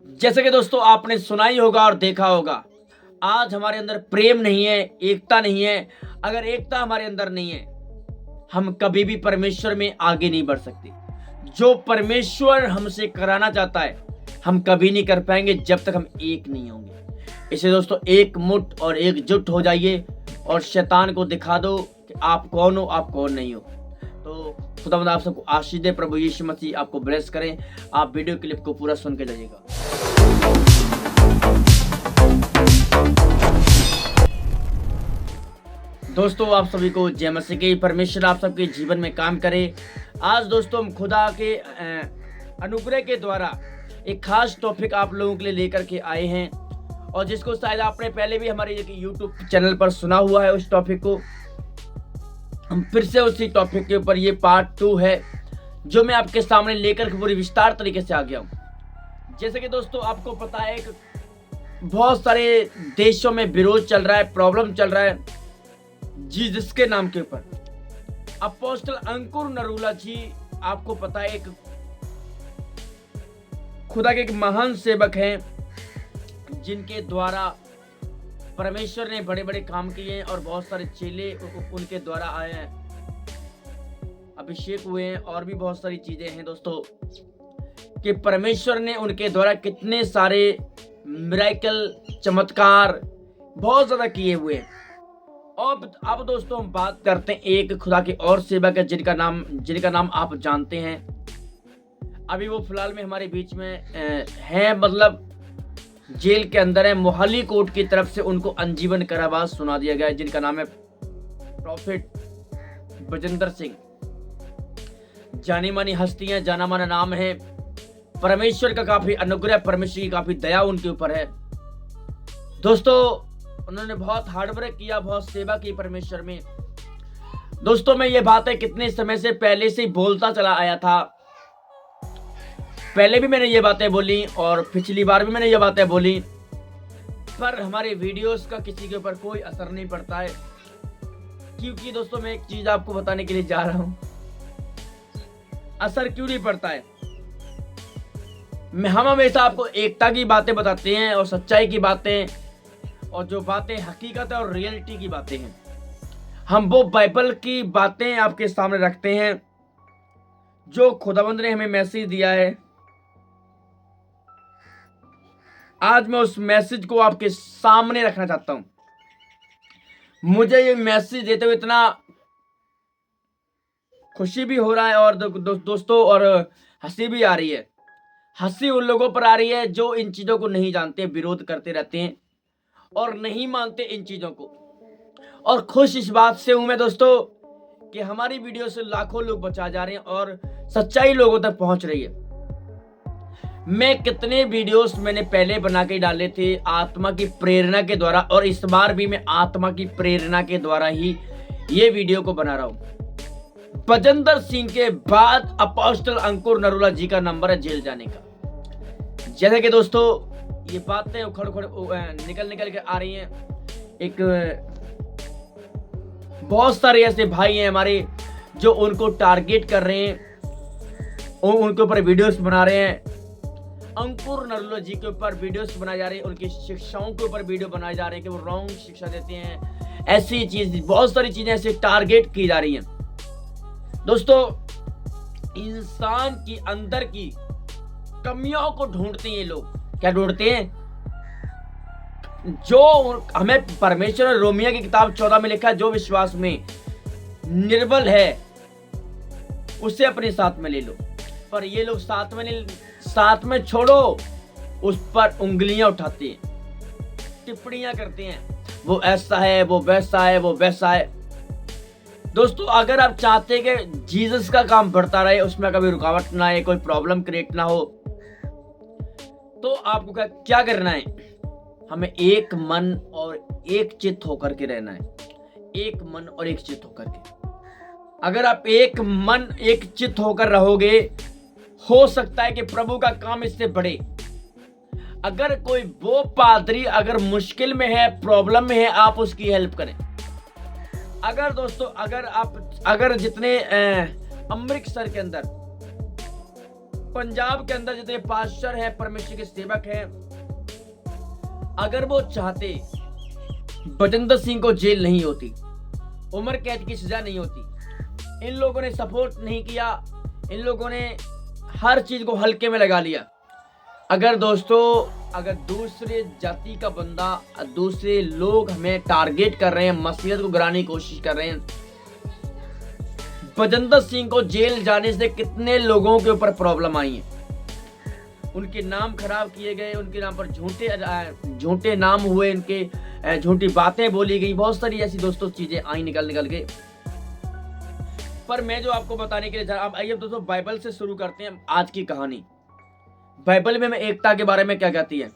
जैसे कि दोस्तों आपने सुना ही होगा और देखा होगा, आज हमारे अंदर प्रेम नहीं है, एकता नहीं है। अगर एकता हमारे अंदर नहीं है, हम कभी भी परमेश्वर में आगे नहीं बढ़ सकते। जो परमेश्वर हमसे कराना चाहता है, हम कभी नहीं कर पाएंगे जब तक हम एक नहीं होंगे। इसलिए दोस्तों एक मुट्ठ और एकजुट हो जाइए और शैतान को दिखा दो कि आप कौन हो, आप कौन नहीं हो। तो खुदावंद आप सबको आशीष दे, प्रभु यीशु मसीह आपको ब्लेस करें। आप वीडियो क्लिप को पूरा सुन के जाइएगा। दोस्तों आप सभी को जय मसीह की। परमेश्वर आप सबके जीवन में काम करे। आज दोस्तों हम खुदा के अनुग्रह के द्वारा एक खास टॉपिक आप लोगों के लिए लेकर के आए हैं, और जिसको शायद आपने पहले भी हमारे यूट्यूब चैनल पर सुना हुआ है। उस टॉपिक को हम फिर से उसी टॉपिक के ऊपर, ये पार्ट 2 है जो मैं आपके सामने लेकर के पूरी विस्तार तरीके से आ गया हूँ। जैसे कि दोस्तों आपको पता है कि बहुत सारे देशों में विरोध चल रहा है, प्रॉब्लम चल रहा है जीसस के नाम के ऊपर। अपोस्टल अंकुर नरूला जी, आपको पता है, एक खुदा के एक महान सेवक हैं जिनके द्वारा परमेश्वर ने बड़े बड़े काम किए हैं और बहुत सारे चेले उनके द्वारा आए हैं, अभिषेक हुए हैं, और भी बहुत सारी चीजें हैं दोस्तों कि परमेश्वर ने उनके द्वारा कितने सारे मिरेकल, चमत्कार बहुत ज्यादा किए हुए हैं। अब दोस्तों हम बात करते हैं एक खुदा के और सेवक है जिनका नाम आप जानते हैं। अभी वो फिलहाल में हमारे बीच में हैं, मतलब जेल के अंदर है। मोहाली कोर्ट की तरफ से उनको आजीवन कारावास सुना दिया गया है, जिनका नाम है प्रॉफिट बजेंद्र सिंह। जानी मानी हस्तियां, जाना माना नाम है। परमेश्वर का काफी अनुग्रह, परमेश्वर की काफी दया उनके ऊपर है दोस्तों। उन्होंने बहुत हार्डवर्क किया, बहुत सेवा की परमेश्वर में। दोस्तों मैं ये बातें कितने समय से पहले से बोलता चला आया था। पहले भी मैंने ये बातें बोली और पिछली बार भी मैंने ये बातें बोली, पर हमारे वीडियोस का किसी के ऊपर कोई असर नहीं पड़ता है। क्योंकि दोस्तों मैं एक चीज आपको बताने के लिए जा रहा हूं, असर क्यों नहीं पड़ता है। हम हमेशा आपको एकता की बातें बताते हैं और सच्चाई की बातें, और जो बातें हकीकत है और रियलिटी की बातें हैं, हम वो बाइबल की बातें आपके सामने रखते हैं जो खुदावंद ने हमें मैसेज दिया है। आज मैं उस मैसेज को आपके सामने रखना चाहता हूं। मुझे ये मैसेज देते हुए इतना खुशी भी हो रहा है और दोस्तों और हंसी भी आ रही है। हंसी उन लोगों पर आ रही है जो इन चीजों को नहीं जानते, विरोध करते रहते हैं और नहीं मानते इन चीजों को। और खुश इस बात से हूं मैं दोस्तों कि हमारी वीडियो से लाखों लोग बचा जा रहे हैं और सच्चाई लोगों तक पहुंच रही है। मैं कितने वीडियोस मैंने पहले बना के डाले थे आत्मा की प्रेरणा के द्वारा, और इस बार भी मैं आत्मा की प्रेरणा के द्वारा ही ये वीडियो को बना रहा हूं। बजेंद्र सिंह के बाद अपोस्टल अंकुर नरूला जी का नंबर है जेल जाने का। जैसे कि दोस्तों ये बातें उखड़ निकल के आ रही हैं। एक बहुत सारे ऐसे भाई हैं हमारे जो उनको टारगेट कर रहे हैं, उनके ऊपर वीडियोस बना रहे हैं। अंकुर नरूला जी के ऊपर वीडियोस बनाए जा रहे हैं, उनकी शिक्षाओं के ऊपर वीडियो बनाए जा रहे हैं कि वो रॉन्ग शिक्षा देते हैं। ऐसी चीज, बहुत सारी चीजें ऐसे टारगेट की जा रही हैं दोस्तों। इंसान की अंदर की कमियों को ढूंढते हैं ये लोग। क्या ढूंढते हैं? जो हमें परमेश्वर ने रोमिया की किताब 14 में लिखा है, जो विश्वास में निर्बल है उसे अपने साथ में ले लो। पर ये लोग साथ में छोड़ो, उस पर उंगलियां उठाते हैं, टिप्पणियां करते हैं, वो ऐसा है, वो वैसा है, वो वैसा है। दोस्तों अगर आप चाहते हैं कि जीसस का काम बढ़ता रहे, उसमें कभी रुकावट ना आए, कोई प्रॉब्लम क्रिएट ना हो, तो आपको क्या करना है? हमें एक मन और एक चित्त होकर के रहना है। एक मन और एक चित्त होकर के। अगर आप एक मन एक चित्त होकर रहोगे, हो सकता है कि प्रभु का काम इससे बढ़े। अगर कोई वो पादरी अगर मुश्किल में है, प्रॉब्लम में है, आप उसकी हेल्प करें। अगर दोस्तों अगर जितने अमृतसर के अंदर पंजाब के अंदर जितने पास्टर हैं, परमेश्वर के सेवक हैं, अगर वो चाहते बजिंदर सिंह को जेल नहीं होती, उम्र कैद की सजा नहीं होती। इन लोगों ने सपोर्ट नहीं किया, इन लोगों ने हर चीज को हल्के में लगा लिया। अगर दोस्तों, अगर दूसरे जाति का बंदा, दूसरे लोग हमें टारगेट कर रहे हैं, मसीहत को गिराने की कोशिश कर रहे हैं, बजिंदर सिंह को जेल जाने से कितने लोगों के ऊपर प्रॉब्लम आई है, उनके नाम खराब किए गए, उनके नाम पर झूठे नाम हुए, इनके झूठी बातें बोली गई, बहुत सारी ऐसी दोस्तों चीजें आई निकल के। पर मैं जो आपको बताने के लिए अब आइए दोस्तों बाइबल से शुरू करते हैं आज की कहानी। बाइबल में एकता के बारे में क्या कहती है?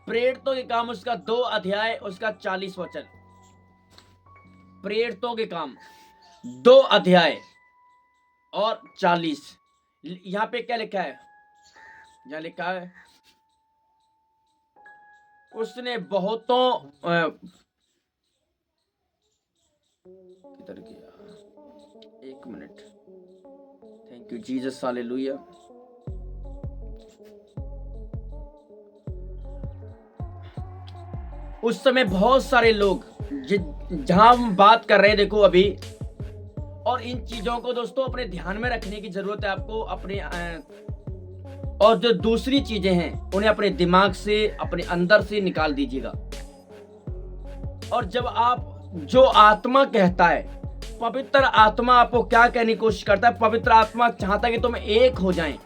प्रेरितों के काम उसका 2 अध्याय उसका 40 वचन। प्रेरितों के काम 2 अध्याय और 40। यहाँ पे क्या लिखा है? यहाँ लिखा है उसने बहुतों किधर गया? 1 minute. Thank you Jesus, hallelujah. उस समय बहुत सारे लोग जहां हम बात कर रहे हैं, देखो अभी, और इन चीजों को दोस्तों अपने ध्यान में रखने की जरूरत है आपको। अपने और जो दूसरी चीजें हैं उन्हें अपने दिमाग से, अपने अंदर से निकाल दीजिएगा। और जब आप, जो आत्मा कहता है, पवित्र आत्मा आपको क्या कहने की कोशिश करता है? पवित्र आत्मा चाहता है कि तुम एक हो जाएं।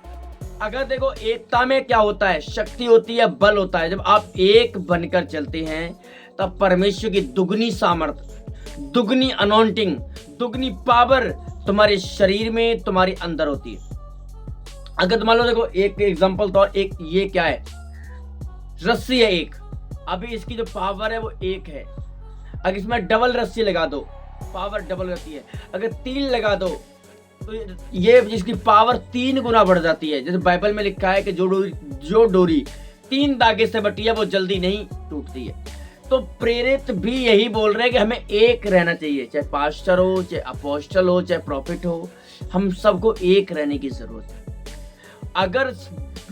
अगर देखो एकता में क्या होता है? शक्ति होती है, बल होता है। जब आप एक बनकर चलते हैं तब परमेश्वर की दुगनी सामर्थ, दुगनी अनॉइंटिंग, दुगनी पावर तुम्हारे शरीर में, तुम्हारे अंदर होती है। अगर मान लो, देखो एक एग्जांपल तो, एक ये क्या है? रस्सी है एक, अभी इसकी जो पावर है वो 1 है। अगर इसमें डबल रस्सी लगा दो, पावर डबल रहती है। अगर 3 लगा दो तो ये इसकी पावर 3 गुना बढ़ जाती है। जैसे बाइबल में लिखा है कि जो डोरी 3 धागे से बटी है वो जल्दी नहीं टूटती है। तो प्रेरित भी यही बोल रहे हैं कि हमें एक रहना चाहिए, चाहे पास्टर हो, चाहे अपोस्टल हो, चाहे प्रॉफिट हो, हम सबको एक रहने की जरूरत है। अगर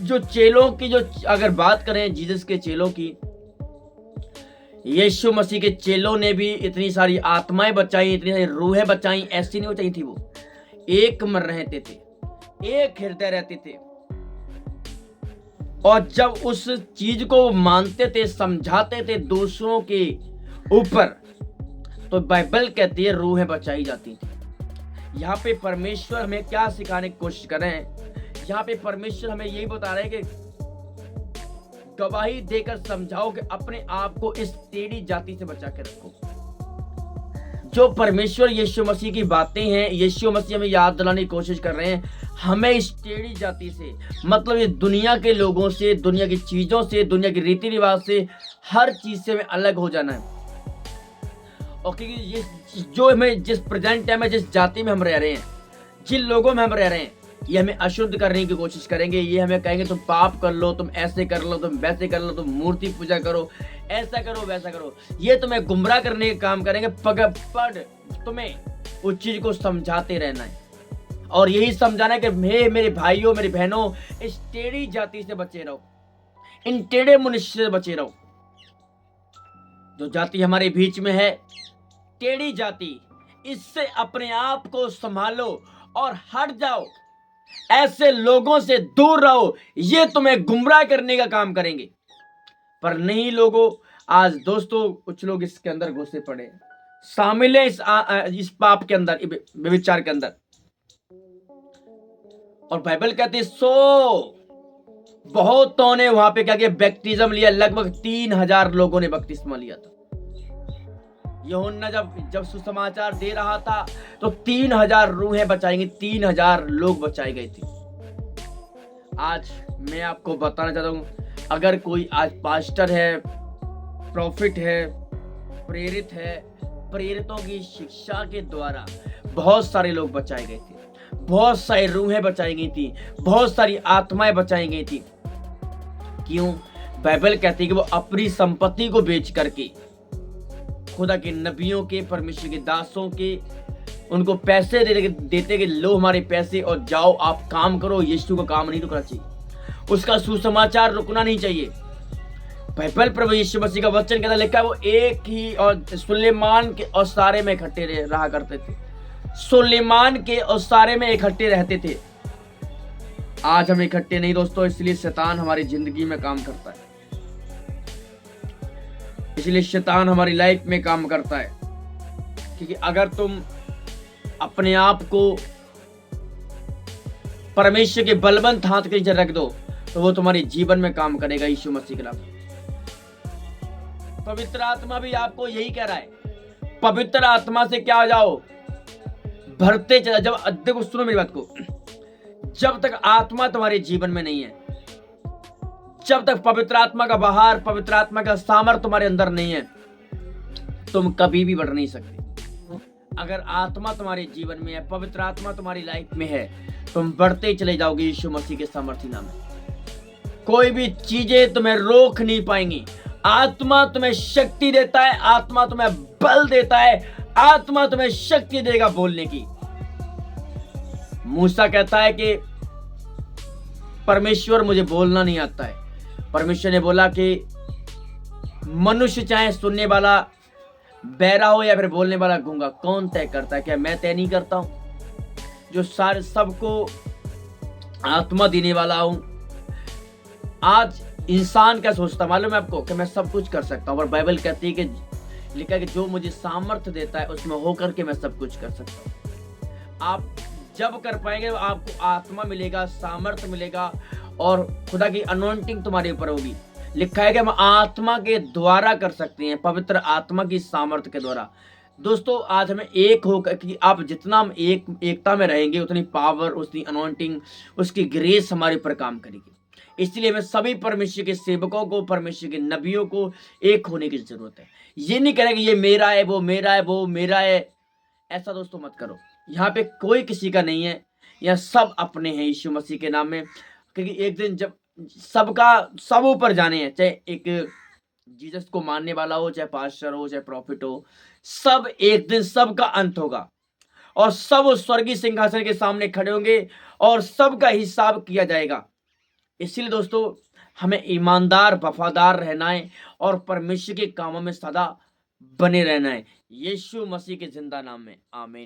जो चेलों की, जो अगर बात करें जीसस के चेलों की, यीशु मसीह के चेलों ने भी इतनी सारी आत्माएं बचाई, इतनी सारी रूहें बचाई, ऐसी नहीं बचाई थी। वो एक मन रहते थे, एक हृदय रहते थे, और जब उस चीज को मानते थे, समझाते थे दूसरों के ऊपर, तो बाइबल कहती है रूहें बचाई जाती थी। यहाँ पे परमेश्वर हमें क्या सिखाने की कोशिश कर रहे हैं? यहाँ पे परमेश्वर हमें यही बता रहे हैं कि गवाही देकर समझाओ कि अपने आप को इस टेढ़ी जाति से बचा के रखो। जो परमेश्वर यीशु मसीह की बातें हैं, यीशु मसीह हमें याद दिलाने की कोशिश कर रहे हैं, हमें इस टेढ़ी जाति से, मतलब ये दुनिया के लोगों से, दुनिया की चीजों से, दुनिया के रीति रिवाज से, हर चीज से हमें अलग हो जाना है। और क्योंकि ये जो हमें, जिस प्रेजेंट टाइम में, जिस जाति में हम रह रहे हैं, जिन लोगों में हम रह रहे हैं, ये हमें अशुद्ध करने की कोशिश करेंगे। ये हमें कहेंगे तुम पाप कर लो, तुम ऐसे कर लो, तुम वैसे कर लो, तुम मूर्ति पूजा करो, ऐसा करो, वैसा करो। ये तुम्हें गुमराह करने का काम करेंगे। पर तुम्हें उस चीज को समझाते रहना है, और यही समझाना है कि मेरे भाइयों, मेरी बहनों, इस टेढ़ी जाति से बचे रहो, इन टेढ़े मनुष्य से बचे रहो। जो जाति हमारे बीच में है, टेढ़ी जाति, इससे अपने आप को संभालो और हट जाओ। ऐसे लोगों से दूर रहो, ये तुम्हें गुमराह करने का काम करेंगे। पर नहीं लोगों, आज दोस्तों कुछ लोग इसके अंदर घुसे पड़े, शामिल है इस पाप के अंदर, व्यभिचार के अंदर। और बाइबल कहती है बहुतों ने वहां पे क्या किया? बैप्टिज्म लिया। लगभग 3000 लोगों ने बपतिस्मा लिया था। यूहन्ना जब सुसमाचार दे रहा था तो 3000 रूहें बचाई गई, 3000 लोग बचाए गए थे। आज मैं आपको बताना चाहता हूं, अगर कोई आज पास्टर है, प्रॉफिट है, प्रेरित है, प्रेरितों की शिक्षा के द्वारा बहुत सारे लोग बचाए गए थे, बहुत सारी रूहें बचाई गई थी, बहुत सारी आत्माएं बचाई गई थी। क्यों? बाइबल कहती है कि वो अपनी संपत्ति को बेच करके खुदा के नबियों के, परमेश्वर के दासों के उनको पैसे देते कि लो हमारे पैसे और जाओ आप काम करो। यीशु का काम नहीं रुकना चाहिए, उसका सुसमाचार रुकना नहीं चाहिए। बाइबल प्रभु यीशु मसीह का वचन के अंदर लिखा है वो एक ही और सुलेमान के औसारे में इकट्ठे रहा करते थे। सुलेमान के औसारे में इकट्ठे रहते थे। आज हम इकट्ठे नहीं दोस्तों, इसलिए शैतान हमारी जिंदगी में काम करता है, इसलिए शैतान हमारी लाइफ में काम करता है। क्योंकि अगर तुम अपने आप को परमेश्वर के बलवंत हाथ के नीचे रख दो तो वो तुम्हारे जीवन में काम करेगा यीशु मसीह के नाम। पवित्र आत्मा भी आपको यही कह रहा है, पवित्र आत्मा से क्या हो जाओ, भरते चला। जब देखो सुनो मेरी बात को, जब तक आत्मा तुम्हारे जीवन में नहीं है, जब तक पवित्र आत्मा का बहार, पवित्र आत्मा का सामर्थ तुम्हारे अंदर नहीं है, तुम कभी भी बढ़ नहीं सकते। अगर आत्मा तुम्हारे जीवन में है, पवित्र आत्मा तुम्हारी लाइफ में है, तुम बढ़ते चले जाओगे यीशु मसीह के सामर्थी नाम में। कोई भी चीजें तुम्हें रोक नहीं पाएंगी। आत्मा तुम्हें शक्ति देता है, आत्मा तुम्हें बल देता है, आत्मा तुम्हें शक्ति देगा बोलने की। मूसा कहता है कि परमेश्वर मुझे बोलना नहीं आता है। परमेश्वर ने बोला कि मनुष्य चाहे सुनने वाला बहरा हो या फिर बोलने वाला गूंगा, कौन तय करता है? क्या मैं तय नहीं करता हूं जो सारे सबको आत्मा देने वाला हूं? आज इंसान क्या सोचता मालूम है आपको कि मैं सब कुछ कर सकता हूं, और बाइबल कहती है कि लिखा है कि जो मुझे सामर्थ्य देता है उसमें होकर के मैं सब कुछ कर सकता हूं। आप जब कर पाएंगे आपको आत्मा मिलेगा, सामर्थ्य मिलेगा और खुदा की अनॉइंटिंग तुम्हारे ऊपर होगी। लिखा है कि हम आत्मा के द्वारा कर सकते हैं, पवित्र आत्मा की सामर्थ्य के द्वारा। दोस्तों आज हमें एक होकर कि आप जितना हम एकता में रहेंगे उतनी पावर, उतनी अनॉइंटिंग, उसकी ग्रेस हमारे ऊपर काम करेगी। इसलिए हमें सभी परमेश्वर के सेवकों को, परमेश्वर के नबियों को एक होने की जरूरत है। ये नहीं करेंगे ये मेरा है, वो मेरा है, वो मेरा है, ऐसा दोस्तों मत करो। यहाँ पे कोई किसी का नहीं है, यहाँ सब अपने हैं यीशु मसीह के नाम में। क्योंकि एक दिन जब सब ऊपर जाने हैं, चाहे एक जीसस को मानने वाला हो, चाहे पास्टर हो, चाहे प्रॉफिट हो, सब एक दिन सबका अंत होगा और सब उस स्वर्गीय सिंहासन के सामने खड़े होंगे और सबका हिसाब किया जाएगा। इसीलिए दोस्तों हमें ईमानदार, वफादार रहना है और परमेश्वर के कामों में सदा बने रहना है। यीशु मसीह के जिंदा नाम में आमीन।